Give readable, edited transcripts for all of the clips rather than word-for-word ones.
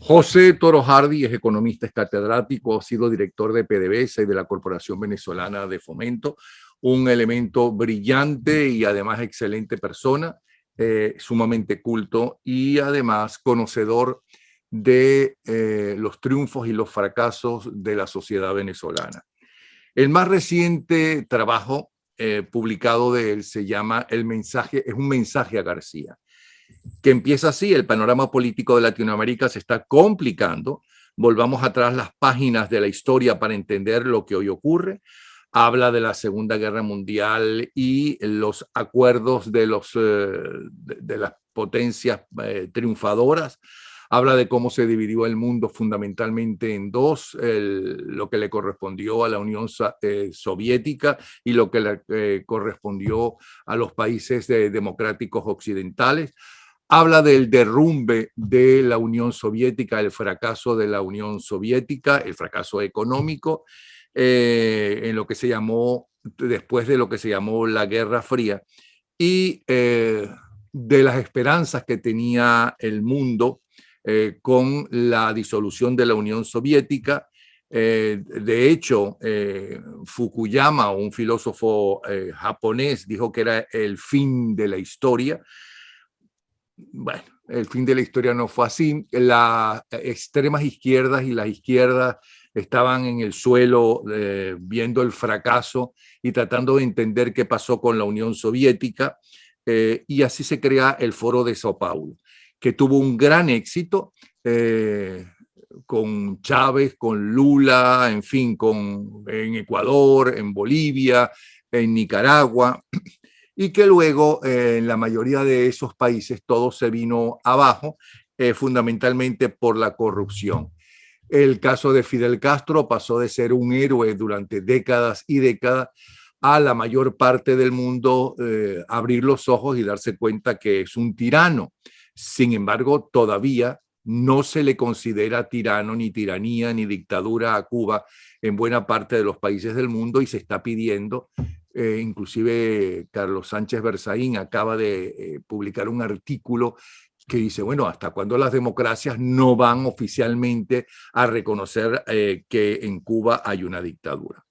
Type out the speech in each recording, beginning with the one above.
José Toro Hardy es economista, es catedrático, ha sido director de PDVSA y de la Corporación Venezolana de Fomento, un elemento brillante y además excelente persona, sumamente culto y además conocedor de los triunfos y los fracasos de la sociedad venezolana. El más reciente trabajo publicado de él se llama El mensaje, es un mensaje a García, que empieza así: el panorama político de Latinoamérica se está complicando, volvamos atrás las páginas de la historia para entender lo que hoy ocurre. Habla de la Segunda Guerra Mundial y los acuerdos de las potencias triunfadoras. Habla de cómo se dividió el mundo fundamentalmente en dos: lo que le correspondió a la Unión Soviética y lo que le correspondió a los países democráticos occidentales. Habla del derrumbe de la Unión Soviética, el fracaso de la Unión Soviética, el fracaso económico, en lo que se llamó, después de lo que se llamó la Guerra Fría, y de las esperanzas que tenía el mundo con la disolución de la Unión Soviética. De hecho, Fukuyama, un filósofo japonés, dijo que era el fin de la historia. Bueno, el fin de la historia no fue así. Las extremas izquierdas y las izquierdas estaban en el suelo viendo el fracaso y tratando de entender qué pasó con la Unión Soviética, y así se crea el Foro de Sao Paulo, que tuvo un gran éxito con Chávez, con Lula, en fin, en Ecuador, en Bolivia, en Nicaragua, y que luego en la mayoría de esos países todo se vino abajo, fundamentalmente por la corrupción. El caso de Fidel Castro pasó de ser un héroe durante décadas y décadas a la mayor parte del mundo abrir los ojos y darse cuenta que es un tirano. Sin embargo, todavía no se le considera tirano, ni tiranía, ni dictadura a Cuba en buena parte de los países del mundo, y se está pidiendo. Inclusive Carlos Sánchez Berzaín acaba de publicar un artículo que dice, bueno, ¿hasta cuándo las democracias no van oficialmente a reconocer que en Cuba hay una dictadura?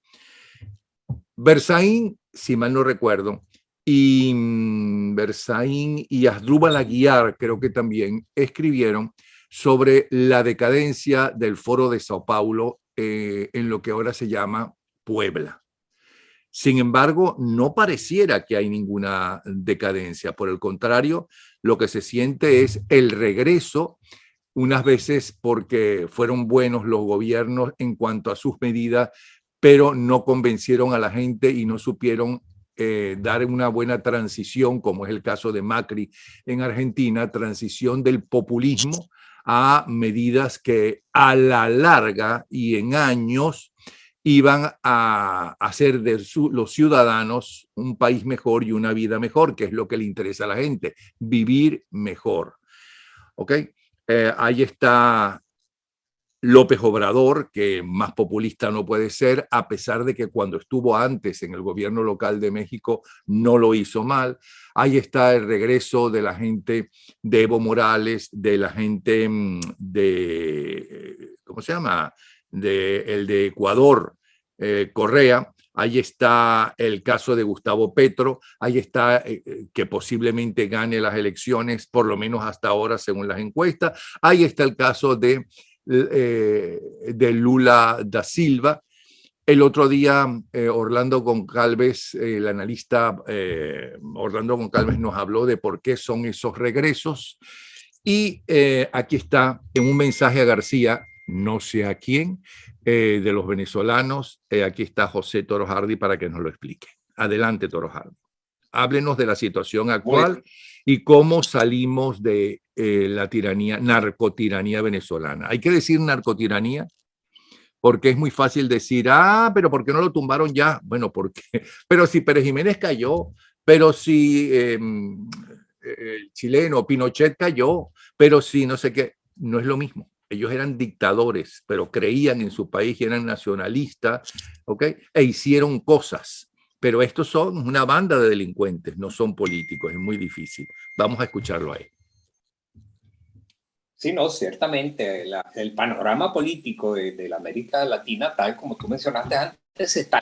Berzaín, si mal no recuerdo, y Berzaín y Asdrúbal Aguiar, creo que también escribieron sobre la decadencia del Foro de Sao Paulo en lo que ahora se llama Puebla. Sin embargo, no pareciera que hay ninguna decadencia. Por el contrario, lo que se siente es el regreso, unas veces porque fueron buenos los gobiernos en cuanto a sus medidas, pero no convencieron a la gente y no supieron dar una buena transición, como es el caso de Macri en Argentina, transición del populismo a medidas que a la larga y en años iban a hacer de los ciudadanos un país mejor y una vida mejor, que es lo que le interesa a la gente, vivir mejor. ¿Ok? Ahí está López Obrador, que más populista no puede ser, a pesar de que cuando estuvo antes en el gobierno local de México no lo hizo mal. Ahí está el regreso de la gente de Evo Morales, de la gente de, ¿cómo se llama? El de Ecuador, Correa. Ahí está el caso de Gustavo Petro. Ahí está que posiblemente gane las elecciones, por lo menos hasta ahora, según las encuestas. Ahí está el caso de Lula da Silva. El otro día, Orlando Goncalves, el analista Orlando Goncalves, nos habló de por qué son esos regresos. Y aquí está, en un mensaje a García, no sé a quién, de los venezolanos, aquí está José Toro Hardy para que nos lo explique. Adelante, Toro Hardy. Háblenos de la situación actual y cómo salimos de la tiranía, narcotiranía venezolana. Hay que decir narcotiranía porque es muy fácil decir, pero ¿por qué no lo tumbaron ya? Bueno, porque, pero si Pérez Jiménez cayó, pero si el chileno Pinochet cayó, pero si no sé qué, no es lo mismo. Ellos eran dictadores, pero creían en su país y eran nacionalistas, ¿ok? E hicieron cosas. Pero estos son una banda de delincuentes, no son políticos, es muy difícil. Vamos a escucharlo a él. Sí, no, ciertamente el panorama político de la América Latina, tal como tú mencionaste antes, está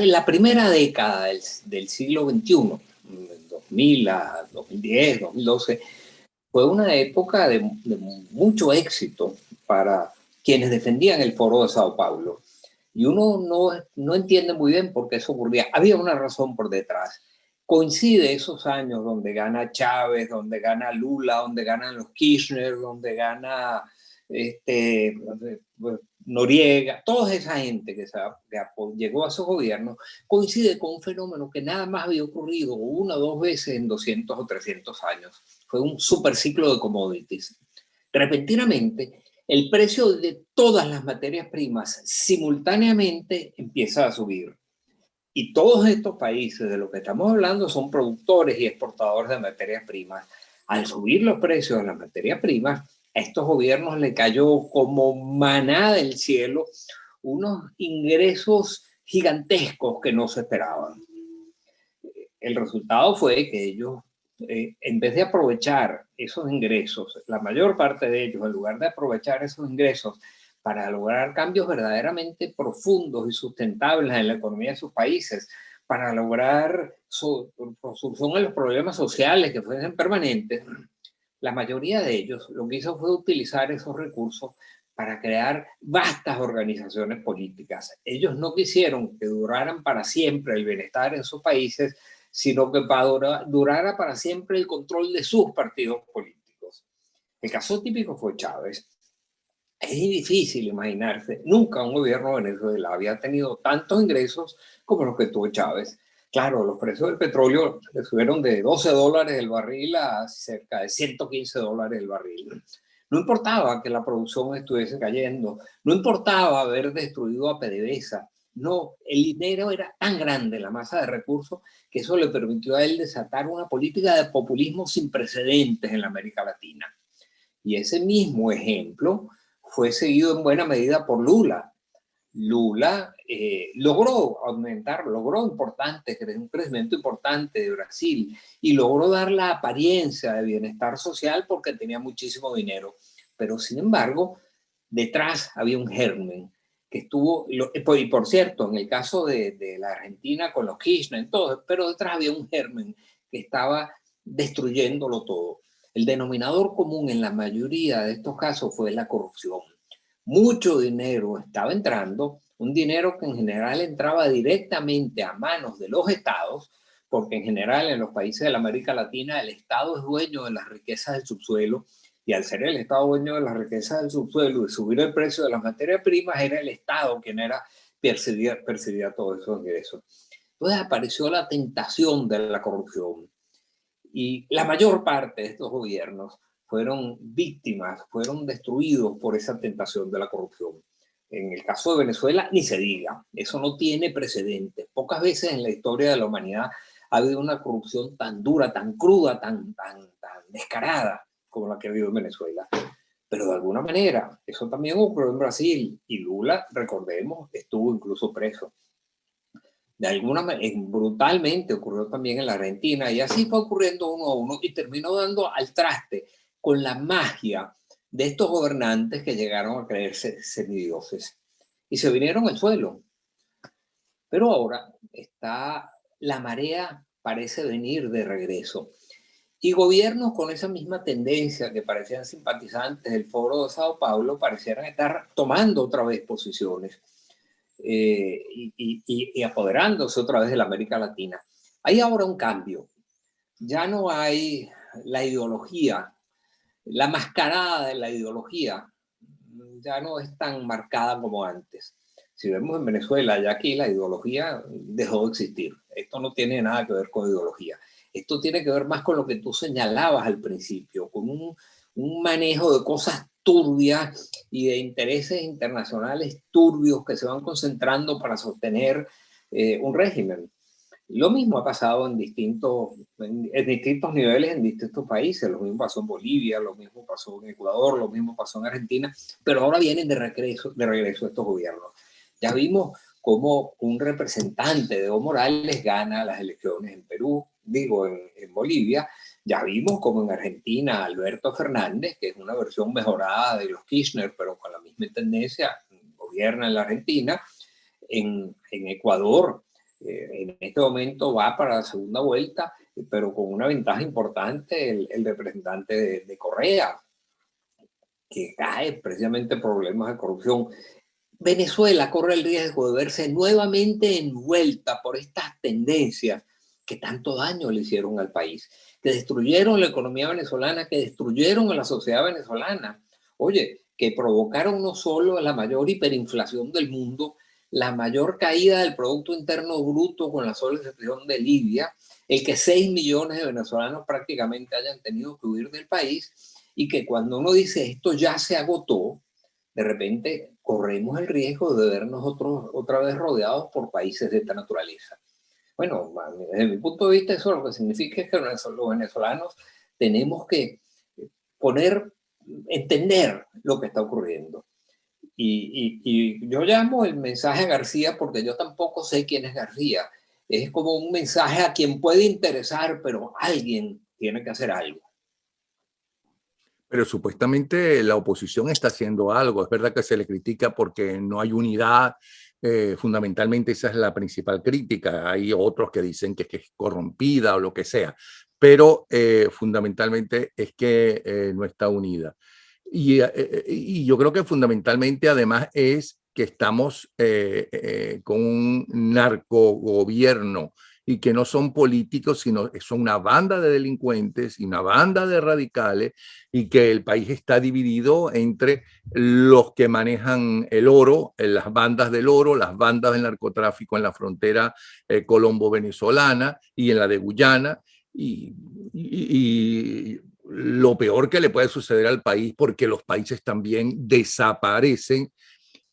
la primera década del siglo XXI, 2000 a 2010, 2012, fue una época de mucho éxito para quienes defendían el Foro de Sao Paulo. Y uno no entiende muy bien por qué eso ocurría. Había una razón por detrás. Coincide esos años donde gana Chávez, donde gana Lula, donde ganan los Kirchner, donde gana Noriega, toda esa gente que llegó a esos gobiernos, coincide con un fenómeno que nada más había ocurrido una o dos veces en 200 o 300 años. Fue un superciclo de commodities. Repentinamente, el precio de todas las materias primas simultáneamente empieza a subir. Y todos estos países de los que estamos hablando son productores y exportadores de materias primas. Al subir los precios de las materias primas, a estos gobiernos le cayó como maná del cielo unos ingresos gigantescos que no se esperaban. El resultado fue que ellos, en vez de aprovechar esos ingresos, la mayor parte de ellos, en lugar de aprovechar esos ingresos para lograr cambios verdaderamente profundos y sustentables en la economía de sus países, para lograr solución a los problemas sociales que fuesen permanentes, la mayoría de ellos lo que hizo fue utilizar esos recursos para crear vastas organizaciones políticas. Ellos no quisieron que duraran para siempre el bienestar en sus países, sino que durara para siempre el control de sus partidos políticos. El caso típico fue Chávez. Es difícil imaginarse, nunca un gobierno de Venezuela había tenido tantos ingresos como los que tuvo Chávez. Claro, los precios del petróleo subieron de $12 el barril a cerca de $115 el barril. No importaba que la producción estuviese cayendo, no importaba haber destruido a PDVSA. No, el dinero era tan grande, la masa de recursos, que eso le permitió a él desatar una política de populismo sin precedentes en la América Latina. Y ese mismo ejemplo fue seguido en buena medida por Lula. Lula logró un crecimiento importante de Brasil y logró dar la apariencia de bienestar social porque tenía muchísimo dinero. Pero sin embargo, detrás había un germen que estuvo, y por cierto, en el caso de la Argentina con los Kirchner, todo, pero detrás había un germen que estaba destruyéndolo todo. El denominador común en la mayoría de estos casos fue la corrupción. Mucho dinero estaba entrando, un dinero que en general entraba directamente a manos de los estados, porque en general en los países de la América Latina el Estado es dueño de las riquezas del subsuelo, y al ser el Estado dueño de las riquezas del subsuelo y subir el precio de las materias primas, era el Estado quien percibía todos esos ingresos. Entonces apareció la tentación de la corrupción. Y la mayor parte de estos gobiernos fueron víctimas, fueron destruidos por esa tentación de la corrupción. En el caso de Venezuela, ni se diga, eso no tiene precedentes. Pocas veces en la historia de la humanidad ha habido una corrupción tan dura, tan cruda, tan descarada como la que ha habido en Venezuela. Pero de alguna manera, eso también ocurrió en Brasil y Lula, recordemos, estuvo incluso preso. De alguna manera, brutalmente ocurrió también en la Argentina y así fue ocurriendo uno a uno y terminó dando al traste con la magia de estos gobernantes que llegaron a creerse semidioses y se vinieron al suelo. Pero ahora la marea parece venir de regreso y gobiernos con esa misma tendencia que parecían simpatizantes del Foro de Sao Paulo parecieran estar tomando otra vez posiciones. Y apoderándose otra vez de la América Latina. Hay ahora un cambio. Ya no hay la ideología, la mascarada de la ideología ya no es tan marcada como antes. Si vemos en Venezuela, ya aquí la ideología dejó de existir. Esto no tiene nada que ver con ideología. Esto tiene que ver más con lo que tú señalabas al principio, con un manejo de cosas turbias y de intereses internacionales turbios que se van concentrando para sostener un régimen. Lo mismo ha pasado en distintos niveles en distintos países. Lo mismo pasó en Bolivia, lo mismo pasó en Ecuador, lo mismo pasó en Argentina, pero ahora vienen de regreso estos gobiernos. Ya vimos cómo un representante de Evo Morales gana las elecciones en Perú, en Bolivia, Ya vimos como en Argentina Alberto Fernández, que es una versión mejorada de los Kirchner, pero con la misma tendencia, gobierna en la Argentina. En Ecuador, en este momento va para la segunda vuelta, pero con una ventaja importante el representante de Correa, que cae precisamente por problemas de corrupción. Venezuela corre el riesgo de verse nuevamente envuelta por estas tendencias que tanto daño le hicieron al país, que destruyeron la economía venezolana, que destruyeron a la sociedad venezolana. Oye, que provocaron no solo la mayor hiperinflación del mundo, la mayor caída del Producto Interno Bruto con la sola excepción de Libia, el que 6 millones de venezolanos prácticamente hayan tenido que huir del país, y que cuando uno dice esto ya se agotó, de repente corremos el riesgo de vernos otra vez rodeados por países de esta naturaleza. Bueno, desde mi punto de vista eso lo que significa es que los venezolanos tenemos que entender lo que está ocurriendo. Y yo llamo el mensaje a García porque yo tampoco sé quién es García. Es como un mensaje a quien puede interesar, pero alguien tiene que hacer algo. Pero supuestamente la oposición está haciendo algo. Es verdad que se le critica porque no hay unidad. Fundamentalmente esa es la principal crítica. Hay otros que dicen que es corrompida o lo que sea. Pero fundamentalmente es que no está unida. Y yo creo que fundamentalmente además es que estamos con un narcogobierno y que no son políticos, sino son una banda de delincuentes y una banda de radicales, y que el país está dividido entre los que manejan el oro, las bandas del oro, las bandas del narcotráfico en la frontera colombo-venezolana y en la de Guyana, y lo peor que le puede suceder al país, porque los países también desaparecen,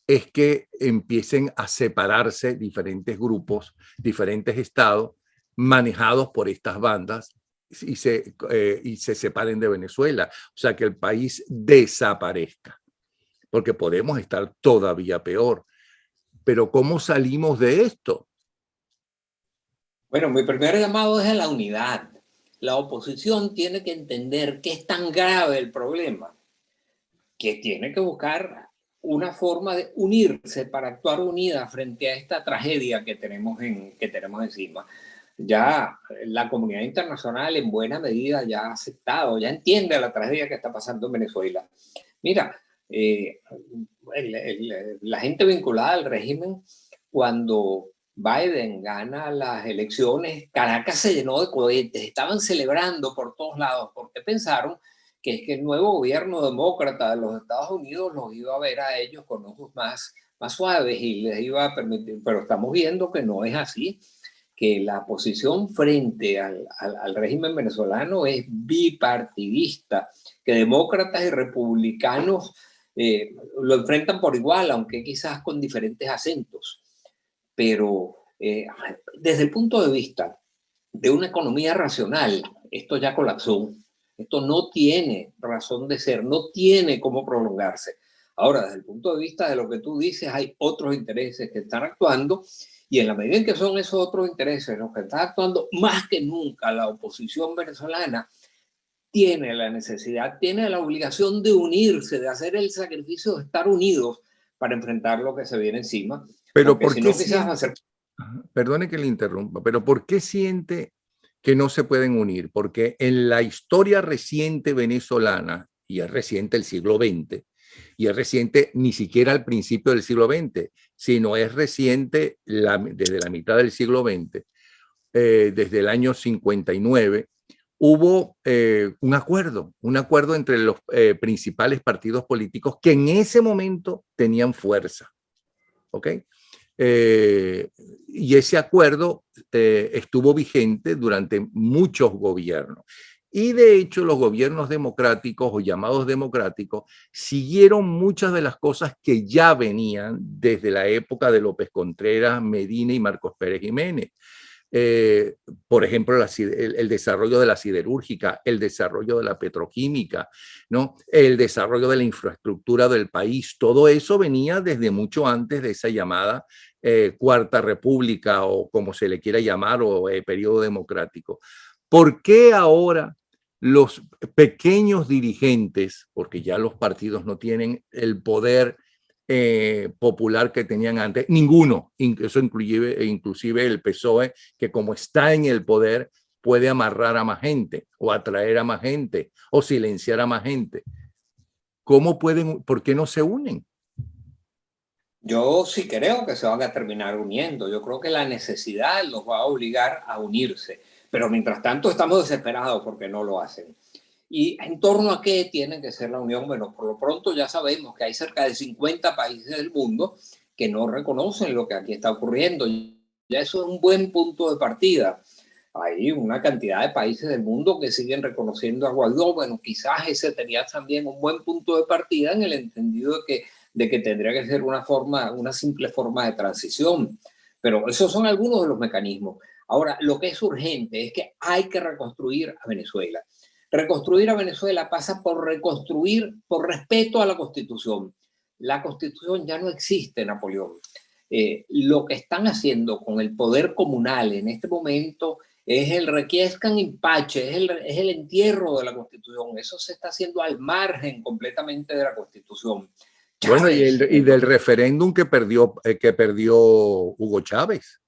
es que empiecen a separarse diferentes grupos, diferentes estados manejados por estas bandas y se separen de Venezuela. O sea, que el país desaparezca, porque podemos estar todavía peor. Pero ¿cómo salimos de esto? Bueno, mi primer llamado es a la unidad. La oposición tiene que entender que es tan grave el problema que tiene que buscar una forma de unirse para actuar unida frente a esta tragedia que tenemos encima. Ya la comunidad internacional en buena medida ya ha aceptado, ya entiende la tragedia que está pasando en Venezuela. Mira, la gente vinculada al régimen, cuando Biden gana las elecciones, Caracas se llenó de cohetes, estaban celebrando por todos lados porque pensaron que es que el nuevo gobierno demócrata de los Estados Unidos los iba a ver a ellos con ojos más suaves y les iba a permitir, pero estamos viendo que no es así, que la posición frente al régimen venezolano es bipartidista, que demócratas y republicanos lo enfrentan por igual, aunque quizás con diferentes acentos. Pero desde el punto de vista de una economía racional, esto ya colapsó. Esto no tiene razón de ser, no tiene cómo prolongarse. Ahora, desde el punto de vista de lo que tú dices, hay otros intereses que están actuando, y en la medida en que son esos otros intereses los que están actuando, más que nunca la oposición venezolana tiene la necesidad, tiene la obligación de unirse, de hacer el sacrificio de estar unidos para enfrentar lo que se viene encima. Pero Porque ¿por si qué no, quizás va a siente, ser... perdone que le interrumpa, pero ¿por qué siente que no se pueden unir? Porque en la historia reciente venezolana, y es reciente el siglo XX, y es reciente ni siquiera al principio del siglo XX, sino es reciente desde la mitad del siglo XX, desde el año 59, hubo un acuerdo entre los principales partidos políticos que en ese momento tenían fuerza. ¿Ok? Y ese acuerdo estuvo vigente durante muchos gobiernos. Y de hecho los gobiernos democráticos o llamados democráticos siguieron muchas de las cosas que ya venían desde la época de López Contreras, Medina y Marcos Pérez Jiménez. Por ejemplo, el desarrollo de la siderúrgica, el desarrollo de la petroquímica, ¿no? El desarrollo de la infraestructura del país, todo eso venía desde mucho antes de esa llamada Cuarta República, o como se le quiera llamar, o periodo democrático. ¿Por qué ahora los pequeños dirigentes, porque ya los partidos no tienen el poder popular que tenían antes, ninguno, eso inclusive el PSOE, que como está en el poder, puede amarrar a más gente, o atraer a más gente, o silenciar a más gente. ¿Cómo pueden, por qué no se unen? Yo sí creo que se van a terminar uniendo. Yo creo que la necesidad los va a obligar a unirse. Pero mientras tanto estamos desesperados porque no lo hacen. ¿Y en torno a qué tiene que ser la unión? Bueno, por lo pronto ya sabemos que hay cerca de 50 países del mundo que no reconocen lo que aquí está ocurriendo. Ya eso es un buen punto de partida. Hay una cantidad de países del mundo que siguen reconociendo a Guaidó. Bueno, quizás ese tenía también un buen punto de partida en el entendido de que tendría que ser una simple forma de transición. Pero esos son algunos de los mecanismos. Ahora, lo que es urgente es que hay que reconstruir a Venezuela. Reconstruir a Venezuela pasa por reconstruir por respeto a la Constitución. La Constitución ya no existe, Napoleón. Lo que están haciendo con el poder comunal en este momento es el requiescan in pace, es el entierro de la Constitución. Eso se está haciendo al margen completamente de la Constitución. Bueno, Chávez, y del referéndum que perdió Hugo Chávez.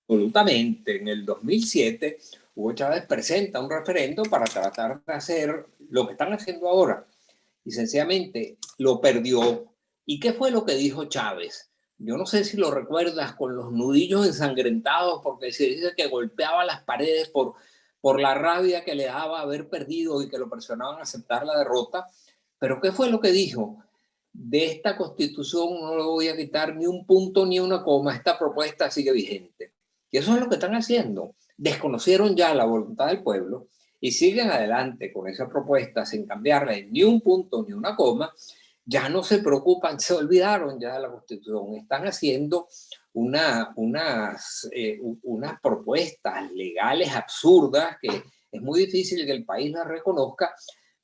absolutamente. En el 2007, Hugo Chávez presenta un referendo para tratar de hacer lo que están haciendo ahora. Y sencillamente lo perdió. ¿Y qué fue lo que dijo Chávez? Yo no sé si lo recuerdas con los nudillos ensangrentados, porque se dice que golpeaba las paredes por la rabia que le daba haber perdido y que lo presionaban a aceptar la derrota. Pero ¿qué fue lo que dijo? De esta constitución no le voy a quitar ni un punto ni una coma, esta propuesta sigue vigente. Y eso es lo que están haciendo. Desconocieron ya la voluntad del pueblo y siguen adelante con esa propuesta sin cambiarle ni un punto ni una coma. Ya no se preocupan, se olvidaron ya de la Constitución, están haciendo unas propuestas legales absurdas que es muy difícil que el país las reconozca,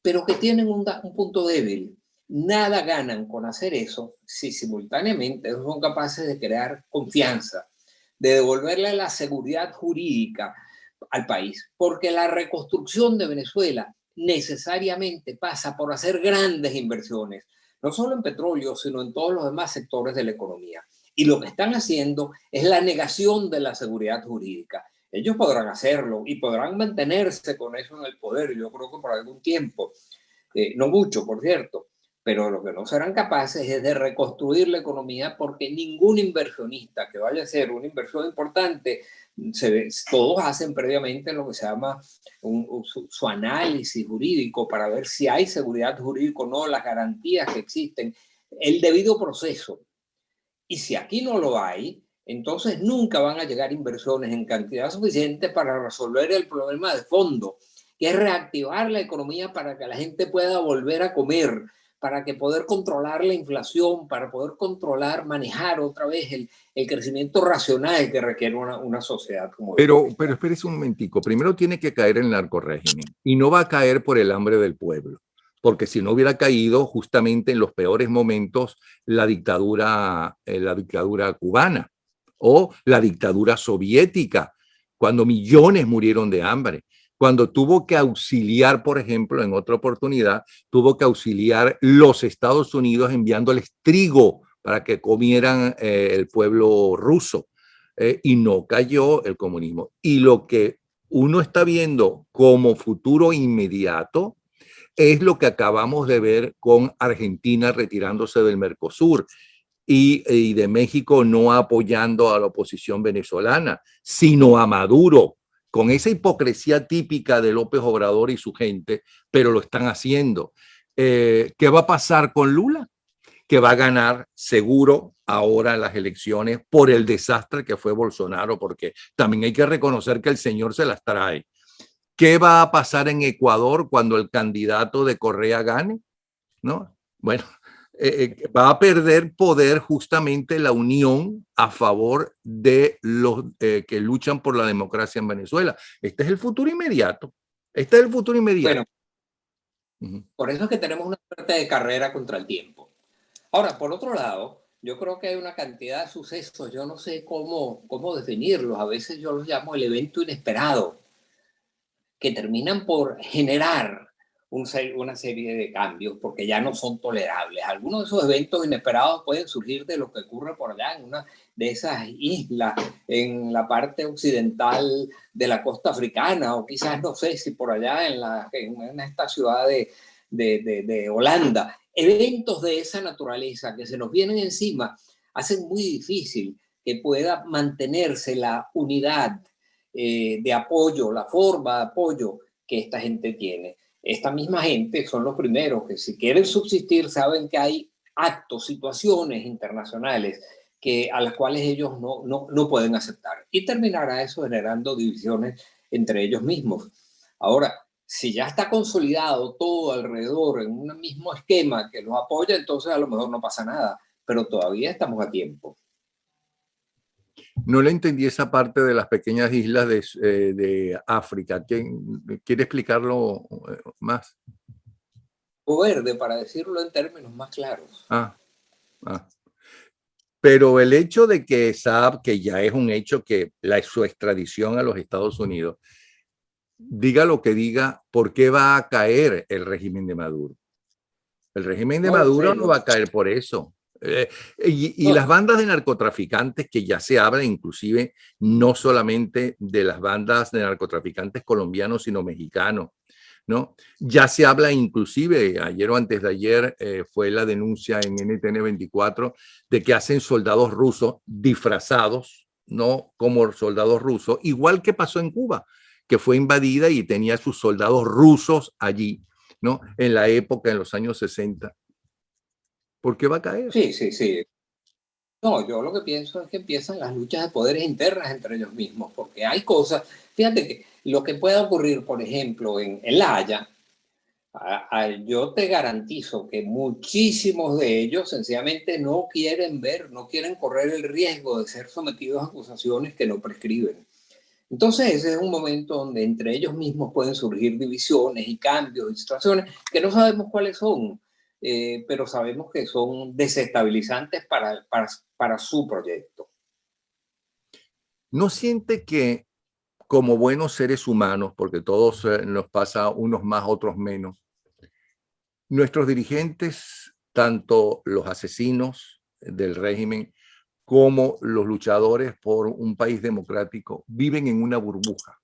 pero que tienen un punto débil. Nada ganan con hacer eso si simultáneamente son capaces de crear confianza, de devolverle la seguridad jurídica al país, porque la reconstrucción de Venezuela necesariamente pasa por hacer grandes inversiones, no solo en petróleo, sino en todos los demás sectores de la economía. Y lo que están haciendo es la negación de la seguridad jurídica. Ellos podrán hacerlo y podrán mantenerse con eso en el poder, yo creo que por algún tiempo, no mucho, por cierto, pero lo que no serán capaces es de reconstruir la economía porque ningún inversionista que vaya a hacer una inversión importante, todos hacen previamente lo que se llama su análisis jurídico para ver si hay seguridad jurídica o no, las garantías que existen, el debido proceso. Y si aquí no lo hay, entonces nunca van a llegar inversiones en cantidad suficiente para resolver el problema de fondo, que es reactivar la economía para que la gente pueda volver a comer, para que poder controlar la inflación, para poder controlar, manejar otra vez el crecimiento racional que requiere una sociedad como esta. Pero espérese un momentico. Primero tiene que caer el narcorrégimen y no va a caer por el hambre del pueblo, porque si no hubiera caído justamente en los peores momentos la dictadura cubana o la dictadura soviética, cuando millones murieron de hambre, cuando tuvo que auxiliar, por ejemplo, en otra oportunidad, tuvo que auxiliar los Estados Unidos enviándoles trigo para que comieran el pueblo ruso. Y no cayó el comunismo. Y lo que uno está viendo como futuro inmediato es lo que acabamos de ver con Argentina retirándose del Mercosur y de México no apoyando a la oposición venezolana, sino a Maduro, con esa hipocresía típica de López Obrador y su gente, pero lo están haciendo. ¿Qué va a pasar con Lula? Que va a ganar seguro ahora las elecciones por el desastre que fue Bolsonaro, porque también hay que reconocer que el señor se las trae. ¿Qué va a pasar en Ecuador cuando el candidato de Correa gane? ¿No? Bueno, va a perder poder justamente la unión a favor de los que luchan por la democracia en Venezuela. Este es el futuro inmediato. Este es el futuro inmediato. Bueno, por eso es que tenemos una suerte de carrera contra el tiempo. Ahora, por otro lado, yo creo que hay una cantidad de sucesos, yo no sé cómo definirlos, a veces yo los llamo el evento inesperado, que terminan por generar una serie de cambios porque ya no son tolerables. Algunos de esos eventos inesperados pueden surgir de lo que ocurre por allá en una de esas islas en la parte occidental de la costa africana, o quizás no sé si por allá en esta ciudad de Holanda. Eventos de esa naturaleza que se nos vienen encima hacen muy difícil que pueda mantenerse la unidad de apoyo, la forma de apoyo que esta gente tiene. Esta misma gente son los primeros que, si quieren subsistir, saben que hay actos, situaciones internacionales a las cuales ellos no pueden aceptar. Y terminará eso generando divisiones entre ellos mismos. Ahora, si ya está consolidado todo alrededor en un mismo esquema que los apoya, entonces a lo mejor no pasa nada, pero todavía estamos a tiempo. No le entendí esa parte de las pequeñas islas de África. ¿Quiere explicarlo más? O verde, para decirlo en términos más claros. Ah. Pero el hecho de que Saab, que ya es un hecho, que su extradición a los Estados Unidos, diga lo que diga, ¿por qué va a caer el régimen de Maduro? El régimen de Maduro no va a caer por eso. Y las bandas de narcotraficantes, que ya se habla inclusive no solamente de las bandas de narcotraficantes colombianos, sino mexicanos, ¿no? Ya se habla inclusive, ayer o antes de ayer fue la denuncia en NTN 24 de que hacen soldados rusos disfrazados, ¿no? Como soldados rusos, igual que pasó en Cuba, que fue invadida y tenía sus soldados rusos allí, ¿no? En la época, en los años 60. ¿Por qué va a caer? Sí, sí, sí. No, yo lo que pienso es que empiezan las luchas de poderes internas entre ellos mismos, porque hay cosas, fíjate que lo que pueda ocurrir, por ejemplo, en La Haya, yo te garantizo que muchísimos de ellos sencillamente no quieren ver, no quieren correr el riesgo de ser sometidos a acusaciones que no prescriben. Entonces ese es un momento donde entre ellos mismos pueden surgir divisiones y cambios y situaciones que no sabemos cuáles son, pero sabemos que son desestabilizantes para su proyecto. ¿No siente que como buenos seres humanos, porque todos nos pasa unos más, otros menos, nuestros dirigentes, tanto los asesinos del régimen como los luchadores por un país democrático, viven en una burbuja?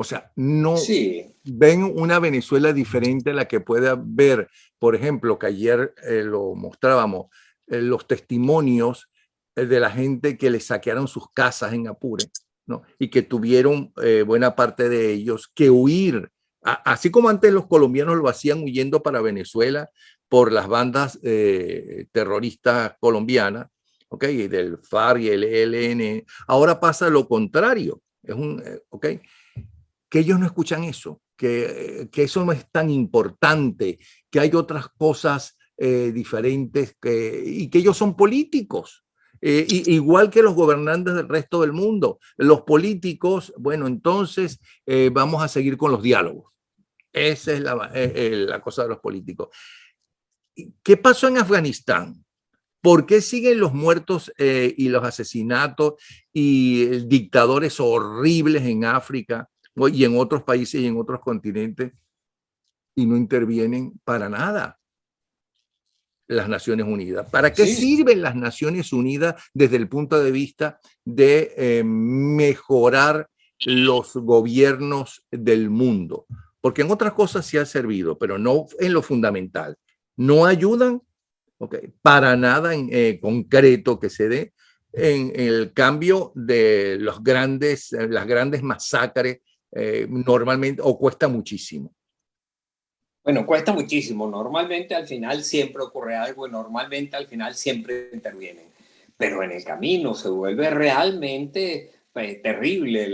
O sea, no Sí, ven una Venezuela diferente a la que pueda ver, por ejemplo, que ayer lo mostrábamos, los testimonios de la gente que le saquearon sus casas en Apure, ¿no? Y que tuvieron buena parte de ellos que huir, así como antes los colombianos lo hacían huyendo para Venezuela por las bandas terroristas colombianas, ¿ok? Del FARC y el ELN. Ahora pasa lo contrario, ¿ok? Que ellos no escuchan eso, que eso no es tan importante, que hay otras cosas diferentes y que ellos son políticos. Igual que los gobernantes del resto del mundo, los políticos, bueno, entonces vamos a seguir con los diálogos. Esa es la cosa de los políticos. ¿Qué pasó en Afganistán? ¿Por qué siguen los muertos y los asesinatos y dictadores horribles en África y en otros países y en otros continentes y no intervienen para nada las Naciones Unidas? ¿Para qué sí. sirven las Naciones Unidas desde el punto de vista de mejorar los gobiernos del mundo? Porque en otras cosas sí ha servido, pero no en lo fundamental. No ayudan, okay, para nada en concreto que se dé en el cambio de las grandes masacres normalmente, o cuesta muchísimo. Bueno, cuesta muchísimo. Normalmente al final siempre ocurre algo y normalmente al final siempre intervienen. Pero en el camino se vuelve realmente terrible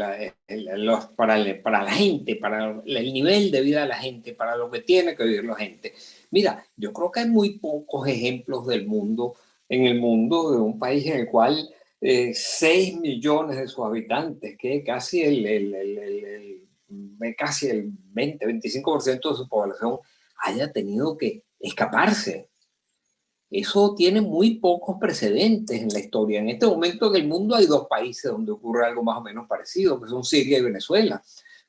para la gente, para el nivel de vida de la gente, para lo que tiene que vivir la gente. Mira, yo creo que hay muy pocos ejemplos en el mundo, de un país en el cual 6 millones de sus habitantes, que casi el 20-25% de su población haya tenido que escaparse. Eso tiene muy pocos precedentes en la historia. En este momento en el mundo hay 2 países donde ocurre algo más o menos parecido, que son Siria y Venezuela.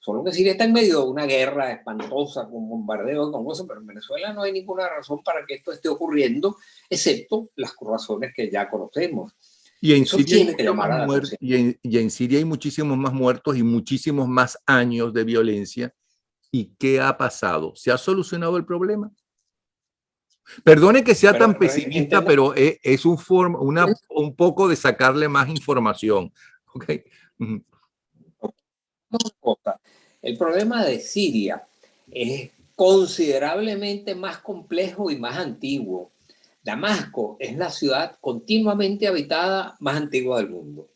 Solo que Siria está en medio de una guerra espantosa con bombardeo y con cosas, pero en Venezuela no hay ninguna razón para que esto esté ocurriendo, excepto las razones que ya conocemos. Y en Eso Siria hay tiene que mucho más llamar a la muertos, conciencia. y en Siria hay muchísimos más muertos y muchísimos más años de violencia. ¿Y qué ha pasado? ¿Se ha solucionado el problema? Perdone que sea Pero tan pesimista, pero es un poco de sacarle más información. ¿Okay? El problema de Siria es considerablemente más complejo y más antiguo. Damasco es la ciudad continuamente habitada más antigua del mundo.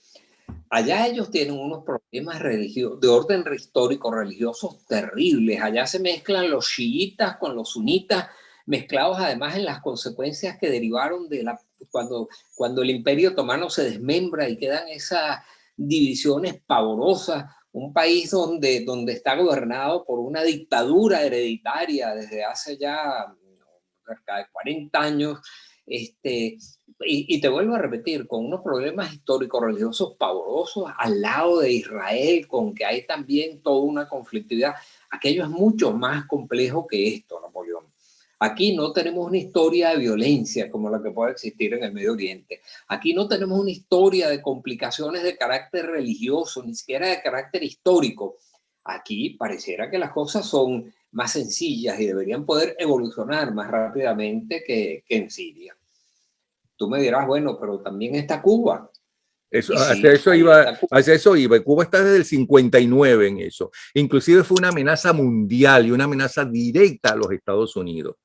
Allá ellos tienen unos problemas religiosos, de orden histórico religiosos terribles. Allá se mezclan los chiitas con los sunitas, mezclados además en las consecuencias que derivaron de cuando el Imperio Otomano se desmembra y quedan esas divisiones pavorosas. Un país donde está gobernado por una dictadura hereditaria desde hace ya cerca de 40 años. Y te vuelvo a repetir, con unos problemas históricos religiosos pavorosos al lado de Israel, con que hay también toda una conflictividad. Aquello es mucho más complejo que esto, Napoleón. Aquí no tenemos una historia de violencia como la que puede existir en el Medio Oriente. Aquí no tenemos una historia de complicaciones de carácter religioso, ni siquiera de carácter histórico. Aquí pareciera que las cosas son más sencillas y deberían poder evolucionar más rápidamente que en Siria. Tú me dirás, bueno, pero también está Cuba. Eso, Y sí, ahí está Cuba. hacia eso iba. Cuba está desde el 59 en eso. Inclusive fue una amenaza mundial y una amenaza directa a los Estados Unidos.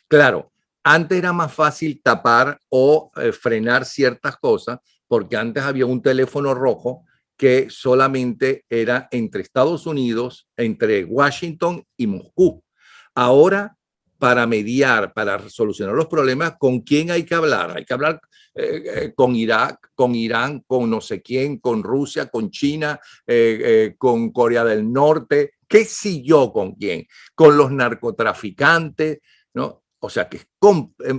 Claro, antes era más fácil tapar o frenar ciertas cosas porque antes había un teléfono rojo que solamente era entre Estados Unidos, entre Washington y Moscú. Ahora, para mediar, para solucionar los problemas, ¿con quién hay que hablar? Hay que hablar con Irak, con Irán, con no sé quién, con Rusia, con China, con Corea del Norte, qué sé yo con quién, con los narcotraficantes, ¿no? O sea que es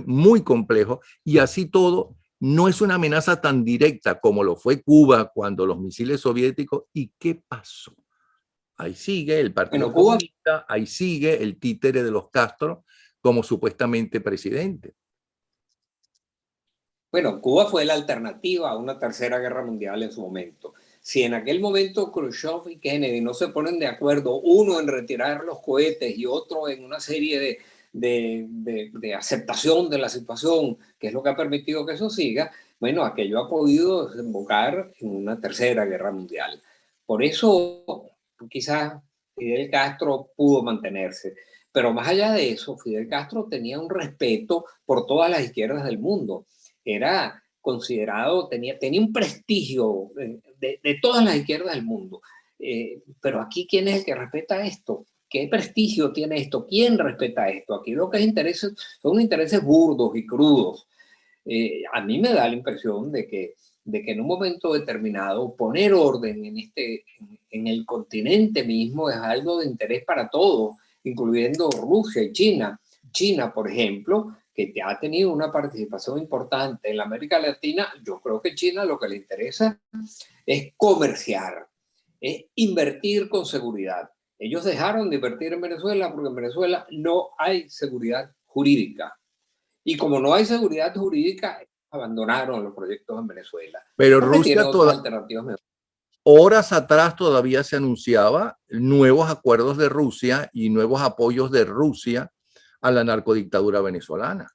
muy complejo y así todo no es una amenaza tan directa como lo fue Cuba cuando los misiles soviéticos. ¿Y qué pasó? Ahí sigue el Partido Bueno, Cuba, Comunista, ahí sigue el títere de los Castro como supuestamente presidente. bueno, Cuba fue la alternativa a una tercera guerra mundial en su momento. Si en aquel momento Khrushchev y Kennedy no se ponen de acuerdo, uno en retirar los cohetes y otro en una serie de aceptación de la situación, que es lo que ha permitido que eso siga, bueno, aquello ha podido desembocar en una tercera guerra mundial. Por eso quizás Fidel Castro pudo mantenerse. Pero más allá de eso, Fidel Castro tenía un respeto por todas las izquierdas del mundo. Era considerado, tenía un prestigio de todas las izquierdas del mundo. Pero aquí, ¿quién es el que respeta esto? ¿Qué prestigio tiene esto? ¿Quién respeta esto? Aquí lo que hay intereses son intereses burdos y crudos. A mí me da la impresión de que en un momento determinado poner orden en el continente mismo es algo de interés para todos, incluyendo Rusia y China. China, por ejemplo, que ha tenido una participación importante en la América Latina, yo creo que China lo que le interesa es comerciar, es invertir con seguridad. Ellos dejaron de invertir en Venezuela porque en Venezuela no hay seguridad jurídica. Y como no hay seguridad jurídica, abandonaron los proyectos en Venezuela. Pero Porque Rusia tiene otras alternativas mejores. horas atrás todavía se anunciaba nuevos acuerdos de Rusia y nuevos apoyos de Rusia a la narcodictadura venezolana.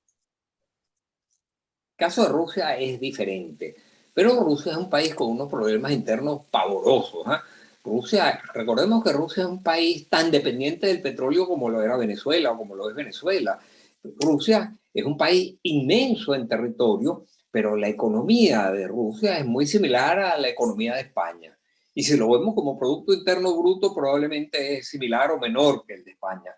El caso de Rusia es diferente, pero Rusia es un país con unos problemas internos pavorosos. Rusia, recordemos que Rusia es un país tan dependiente del petróleo como lo era Venezuela o como lo es Venezuela. Rusia es un país inmenso en territorio, pero la economía de Rusia es muy similar a la economía de España. Y si lo vemos como Producto Interno Bruto, probablemente es similar o menor que el de España.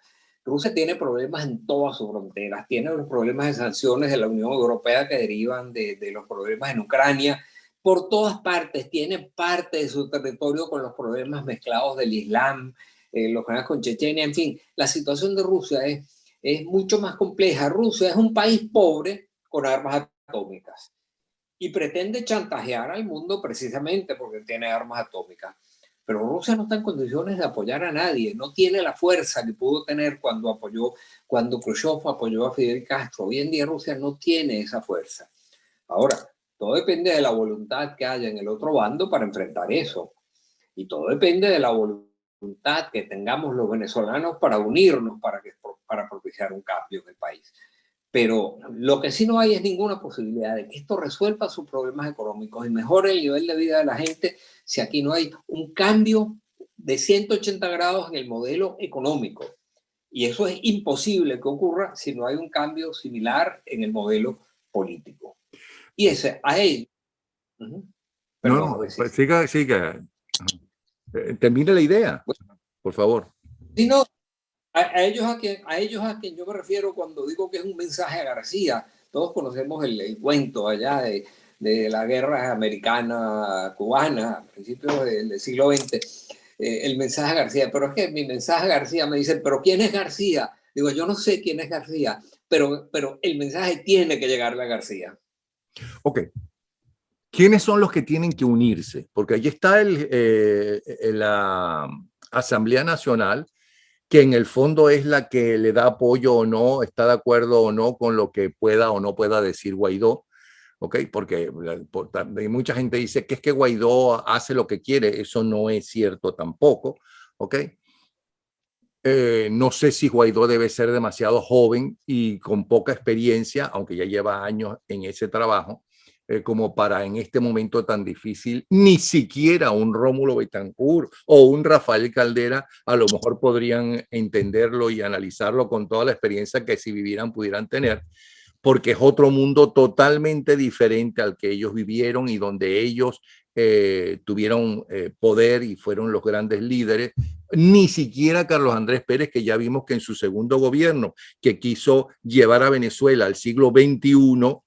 Rusia tiene problemas en todas sus fronteras, tiene los problemas de sanciones de la Unión Europea que derivan de los problemas en Ucrania, por todas partes, tiene parte de su territorio con los problemas mezclados del Islam, los problemas con Chechenia, en fin, la situación de Rusia es mucho más compleja. Rusia es un país pobre con armas atómicas y pretende chantajear al mundo precisamente porque tiene armas atómicas. pero Rusia no está en condiciones de apoyar a nadie, no tiene la fuerza que pudo tener cuando Khrushchev apoyó a Fidel Castro. Hoy en día Rusia no tiene esa fuerza. Ahora, todo depende de la voluntad que haya en el otro bando para enfrentar eso. Y todo depende de la voluntad que tengamos los venezolanos para unirnos, para propiciar un cambio en el país. Pero lo que sí no hay es ninguna posibilidad de que esto resuelva sus problemas económicos y mejore el nivel de vida de la gente si aquí no hay un cambio de 180 grados en el modelo económico. Y eso es imposible que ocurra si no hay un cambio similar en el modelo político. Y ese, a él. No, pues siga. Termine la idea, por favor. Si no, a ellos a quien yo me refiero cuando digo que es un mensaje a García. Todos conocemos el cuento allá de la guerra americana-cubana a principios del siglo XX. El mensaje a García, pero es que mi mensaje a García me dice, ¿pero quién es García? Digo, yo no sé quién es García, pero el mensaje tiene que llegarle a García. Ok. ¿Quiénes son los que tienen que unirse? Porque allí está la Asamblea Nacional, que en el fondo es la que le da apoyo o no, está de acuerdo o no con lo que pueda o no pueda decir Guaidó. ¿Ok? Porque mucha gente dice que es que Guaidó hace lo que quiere. Eso no es cierto tampoco. ¿Ok? No sé si Guaidó debe ser demasiado joven y con poca experiencia, aunque ya lleva años en ese trabajo, como para en este momento tan difícil, ni siquiera un Rómulo Betancourt o un Rafael Caldera a lo mejor podrían entenderlo y analizarlo con toda la experiencia que si vivieran pudieran tener, porque es otro mundo totalmente diferente al que ellos vivieron y donde ellos tuvieron poder y fueron los grandes líderes. Ni siquiera Carlos Andrés Pérez, que ya vimos que en su segundo gobierno, que quiso llevar a Venezuela al siglo XXI, ¿no?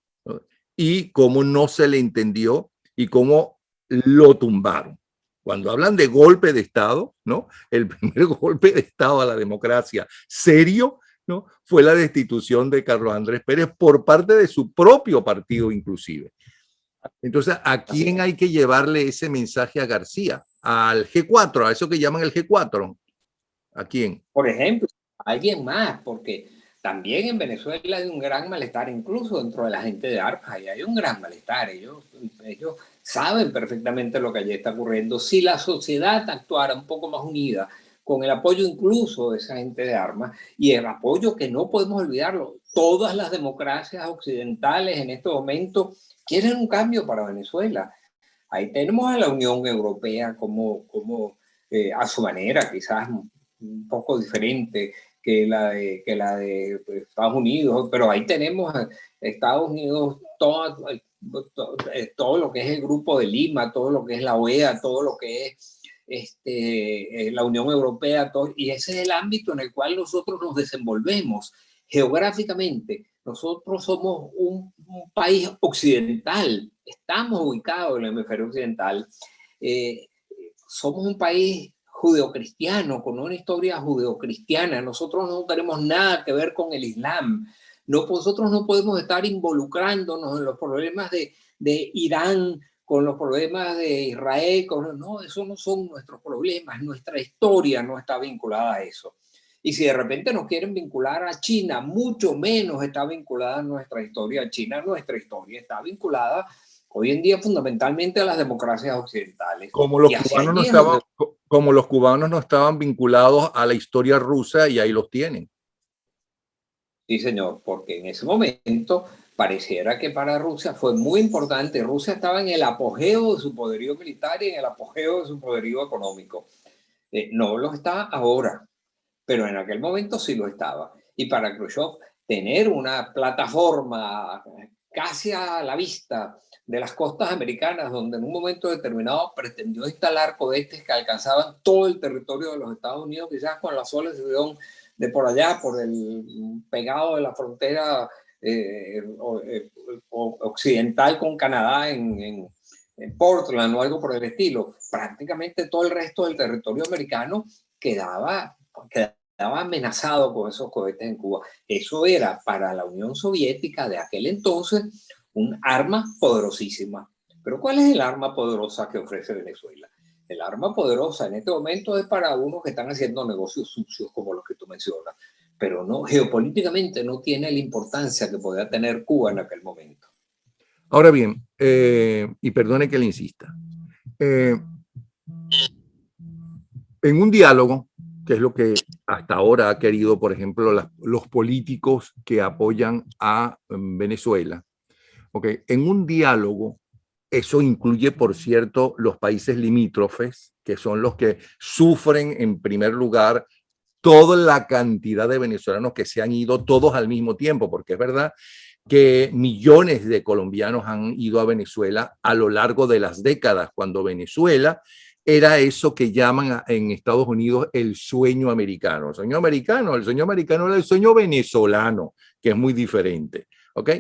Y cómo no se le entendió y cómo lo tumbaron. Cuando hablan de golpe de Estado, ¿no? El primer golpe de Estado a la democracia serio, ¿no? Fue la destitución de Carlos Andrés Pérez por parte de su propio partido inclusive. Entonces, ¿a quién hay que llevarle ese mensaje a García? Al G4, a eso que llaman el G4. ¿A quién? Por ejemplo, a alguien más, porque también en Venezuela hay un gran malestar, incluso dentro de la gente de ARPA, y hay un gran malestar. Ellos saben perfectamente lo que allí está ocurriendo. Si la sociedad actuara un poco más unida, con el apoyo incluso de esa gente de armas, y el apoyo que no podemos olvidarlo, todas las democracias occidentales en este momento quieren un cambio para Venezuela. Ahí tenemos a la Unión Europea como a su manera, quizás un poco diferente que la de Estados Unidos, pero ahí tenemos a Estados Unidos, todo lo que es el Grupo de Lima, todo lo que es la OEA, todo lo que es la Unión Europea, y ese es el ámbito en el cual nosotros nos desenvolvemos geográficamente. Nosotros somos un país occidental, estamos ubicados en el hemisferio occidental, somos un país judeocristiano, con una historia judeocristiana. Nosotros no tenemos nada que ver con el Islam. Nosotros no podemos estar involucrándonos en los problemas de Irán, con los problemas de Israel. No, esos no son nuestros problemas. Nuestra historia no está vinculada a eso. Y si de repente nos quieren vincular a China, mucho menos está vinculada nuestra historia a China. Nuestra historia está vinculada hoy en día fundamentalmente a las democracias occidentales. Como los cubanos no estaban vinculados a la historia rusa y ahí los tienen. Sí, señor, porque en ese momento pareciera que para Rusia fue muy importante. Rusia estaba en el apogeo de su poderío militar y en el apogeo de su poderío económico. No lo está ahora, pero en aquel momento sí lo estaba. Y para Khrushchev, tener una plataforma casi a la vista de las costas americanas, donde en un momento determinado pretendió instalar cohetes que alcanzaban todo el territorio de los Estados Unidos, quizás con la sola excepción de por allá, por el pegado de la frontera occidental con Canadá en Portland o algo por el estilo. Prácticamente todo el resto del territorio americano quedaba amenazado con esos cohetes en Cuba. Eso era para la Unión Soviética de aquel entonces un arma poderosísima. Pero ¿cuál es el arma poderosa que ofrece Venezuela? El arma poderosa en este momento es para unos que están haciendo negocios sucios como los que tú mencionas, pero no, geopolíticamente no tiene la importancia que podía tener Cuba en aquel momento. Ahora bien, y perdone que le insista, en un diálogo, que es lo que hasta ahora ha querido, por ejemplo, los políticos que apoyan a Venezuela, ¿okay? En un diálogo, eso incluye, por cierto, los países limítrofes, que son los que sufren en primer lugar toda la cantidad de venezolanos que se han ido todos al mismo tiempo, porque es verdad que millones de colombianos han ido a Venezuela a lo largo de las décadas, cuando Venezuela era eso que llaman en Estados Unidos el sueño americano. El sueño americano era el sueño venezolano, que es muy diferente. ¿Ok?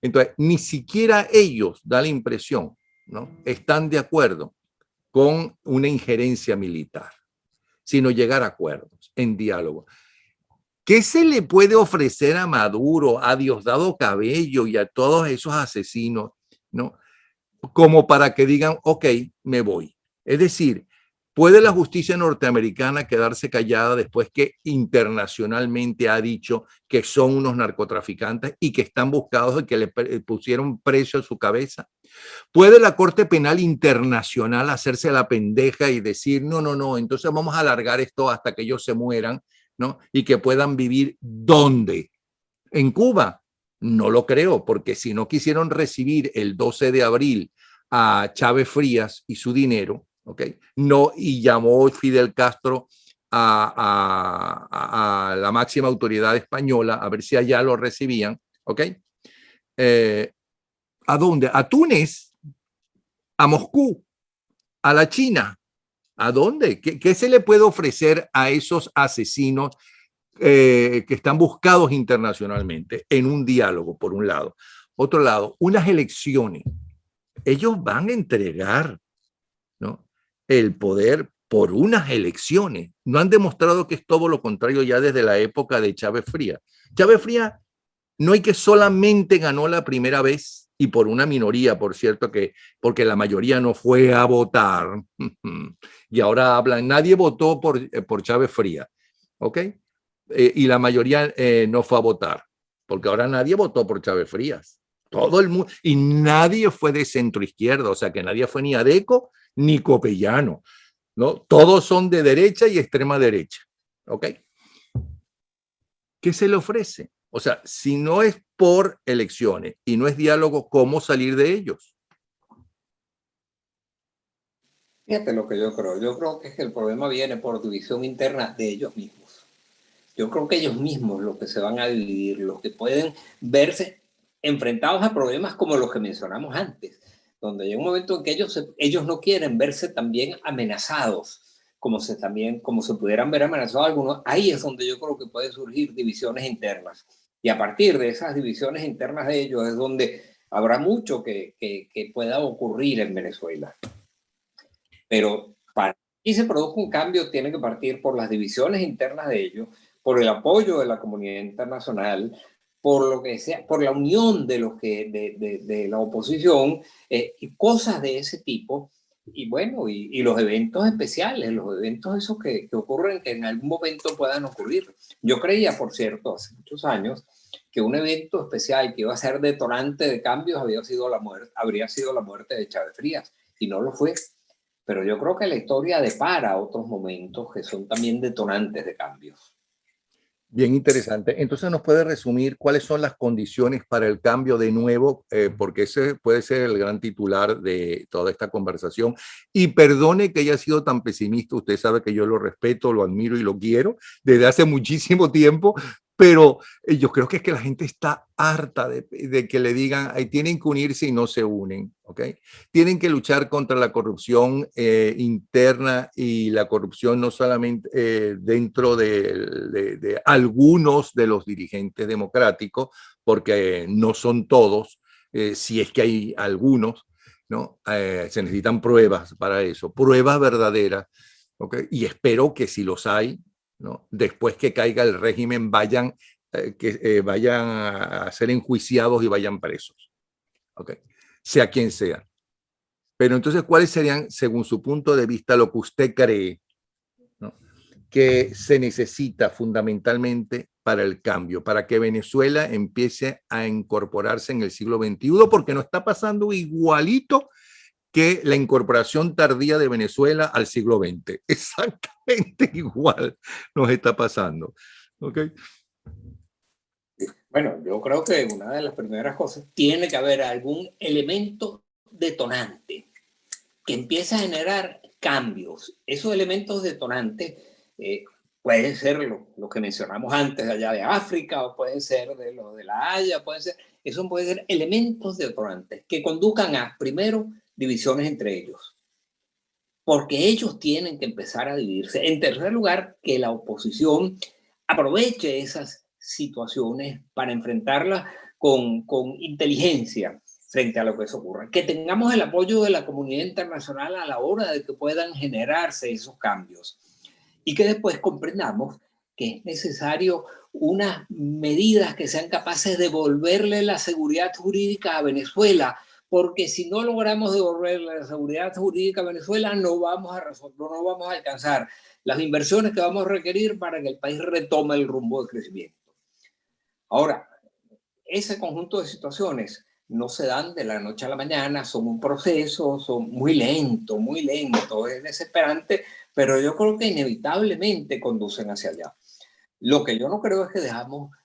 Entonces, ni siquiera ellos, da la impresión, ¿no?, están de acuerdo con una injerencia militar, sino llegar a acuerdos en diálogo. ¿Qué se le puede ofrecer a Maduro, a Diosdado Cabello y a todos esos asesinos, ¿no?, como para que digan, ok, me voy? Es decir, ¿puede la justicia norteamericana quedarse callada después que internacionalmente ha dicho que son unos narcotraficantes y que están buscados y que le pusieron precio a su cabeza? ¿Puede la Corte Penal Internacional hacerse la pendeja y decir, no, no, no, entonces vamos a alargar esto hasta que ellos se mueran, ¿no?, y que puedan vivir ¿dónde? ¿En Cuba? No lo creo, porque si no quisieron recibir el 12 de abril a Chávez Frías y su dinero, ¿ok?, no, y llamó Fidel Castro a la máxima autoridad española a ver si allá lo recibían, ¿ok? ¿A dónde? A Túnez, a Moscú, a la China. ¿A dónde? ¿Qué se le puede ofrecer a esos asesinos que están buscados internacionalmente en un diálogo, por un lado? Otro lado, unas elecciones. Ellos van a entregar, ¿no?, el poder por unas elecciones. No han demostrado que es todo lo contrario ya desde la época de Chávez Frías. Chávez Frías no hay que solamente ganó la primera vez y por una minoría, por cierto, que porque la mayoría no fue a votar. Y ahora hablan, nadie votó por Chávez Frías, ¿ok? Y la mayoría no fue a votar, porque ahora nadie votó por Chávez Frías. Todo el mundo, y nadie fue de centro izquierda, o sea que nadie fue ni Adeco ni Copellano, ¿no? Todos son de derecha y extrema derecha, ¿ok? ¿Qué se le ofrece? O sea, si no es por elecciones y no es diálogo, ¿cómo salir de ellos? Fíjate lo que yo creo. Yo creo que es que el problema viene por división interna de ellos mismos. Yo creo que ellos mismos los que se van a dividir, los que pueden verse enfrentados a problemas como los que mencionamos antes, donde llega un momento en que ellos no quieren verse también amenazados, como se pudieran ver amenazados algunos. Ahí es donde yo creo que pueden surgir divisiones internas. Y a partir de esas divisiones internas de ellos es donde habrá mucho que pueda ocurrir en Venezuela. Pero para que se produzca un cambio tiene que partir por las divisiones internas de ellos, por el apoyo de la comunidad internacional, por lo que sea, por la unión de los de la oposición, y cosas de ese tipo. Y bueno, y los eventos especiales, los eventos esos que ocurren, que en algún momento puedan ocurrir. Yo creía, por cierto, hace muchos años, que un evento especial que iba a ser detonante de cambios habría sido la muerte de Chávez Frías, y no lo fue. Pero yo creo que la historia depara otros momentos que son también detonantes de cambios. Bien interesante. Entonces, ¿nos puede resumir cuáles son las condiciones para el cambio de nuevo? Porque ese puede ser el gran titular de toda esta conversación. Y perdone que haya sido tan pesimista. Usted sabe que yo lo respeto, lo admiro y lo quiero desde hace muchísimo tiempo. Pero yo creo que es que la gente está harta de que le digan, ay, tienen que unirse y no se unen, ¿ok? Tienen que luchar contra la corrupción interna y la corrupción no solamente dentro de algunos de los dirigentes democráticos, porque no son todos, si es que hay algunos, ¿no? Se necesitan pruebas para eso, pruebas verdaderas, ¿ok? Y espero que si los hay, ¿no?, después que caiga el régimen vayan a ser enjuiciados y vayan presos, ¿ok? Sea quien sea. Pero entonces, ¿cuáles serían, según su punto de vista, lo que usted cree, ¿no?, que se necesita fundamentalmente para el cambio, para que Venezuela empiece a incorporarse en el siglo XXI? Porque nos está pasando igualito que la incorporación tardía de Venezuela al siglo XX. Exactamente igual nos está pasando. ¿Okay? Bueno, yo creo que una de las primeras cosas, tiene que haber algún elemento detonante que empiece a generar cambios. Esos elementos detonantes pueden ser lo que mencionamos antes de allá de África, o pueden ser de lo de La Haya, esos pueden ser elementos detonantes que conduzcan a, primero, divisiones entre ellos, porque ellos tienen que empezar a dividirse. En tercer lugar, que la oposición aproveche esas situaciones para enfrentarlas con inteligencia frente a lo que eso ocurra. Que tengamos el apoyo de la comunidad internacional a la hora de que puedan generarse esos cambios. Y que después comprendamos que es necesario unas medidas que sean capaces de devolverle la seguridad jurídica a Venezuela, porque si no logramos devolver la seguridad jurídica a Venezuela, no vamos a alcanzar las inversiones que vamos a requerir para que el país retome el rumbo de crecimiento. Ahora, ese conjunto de situaciones no se dan de la noche a la mañana, son un proceso, son muy lento, es desesperante, pero yo creo que inevitablemente conducen hacia allá. Lo que yo no creo es que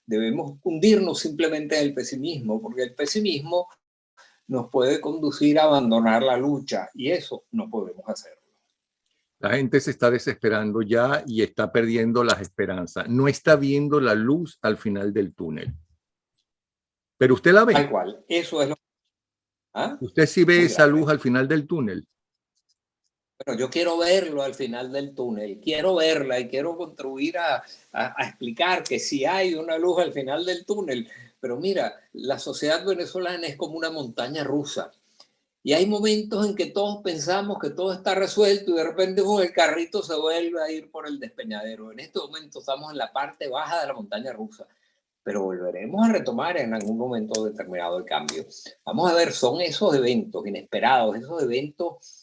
debemos hundirnos simplemente en el pesimismo, porque el pesimismo nos puede conducir a abandonar la lucha, y eso no podemos hacerlo. La gente se está desesperando ya y está perdiendo las esperanzas. No está viendo la luz al final del túnel. Pero usted la ve. Tal cual, eso es lo. ¿Ah? Usted sí ve esa luz al final del túnel. Bueno, yo quiero verlo al final del túnel, quiero verla y quiero contribuir a explicar que sí hay una luz al final del túnel. Pero mira, la sociedad venezolana es como una montaña rusa. Y hay momentos en que todos pensamos que todo está resuelto y de repente con el carrito se vuelve a ir por el despeñadero. En este momento estamos en la parte baja de la montaña rusa, pero volveremos a retomar en algún momento determinado el cambio. Vamos a ver, son esos eventos inesperados, esos eventos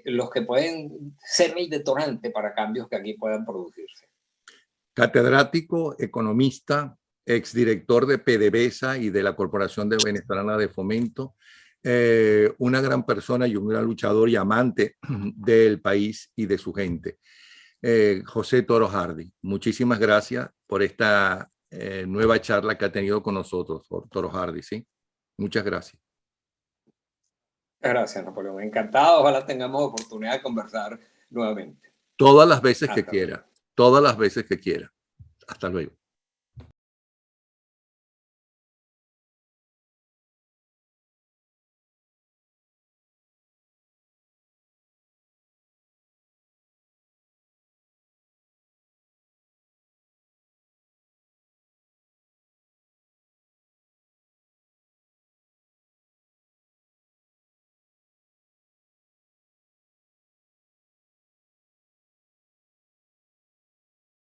los que pueden ser el detonante para cambios que aquí puedan producirse. Catedrático, economista, exdirector de PDVSA y de la Corporación Venezolana de Fomento, una gran persona y un gran luchador y amante del país y de su gente. José Toro Hardy, muchísimas gracias por esta nueva charla que ha tenido con nosotros, Toro Hardy, ¿sí? Muchas gracias. Gracias, Napoleón. Encantado. Ojalá tengamos oportunidad de conversar nuevamente. Todas las veces que quiera. Todas las veces que quiera. Hasta luego.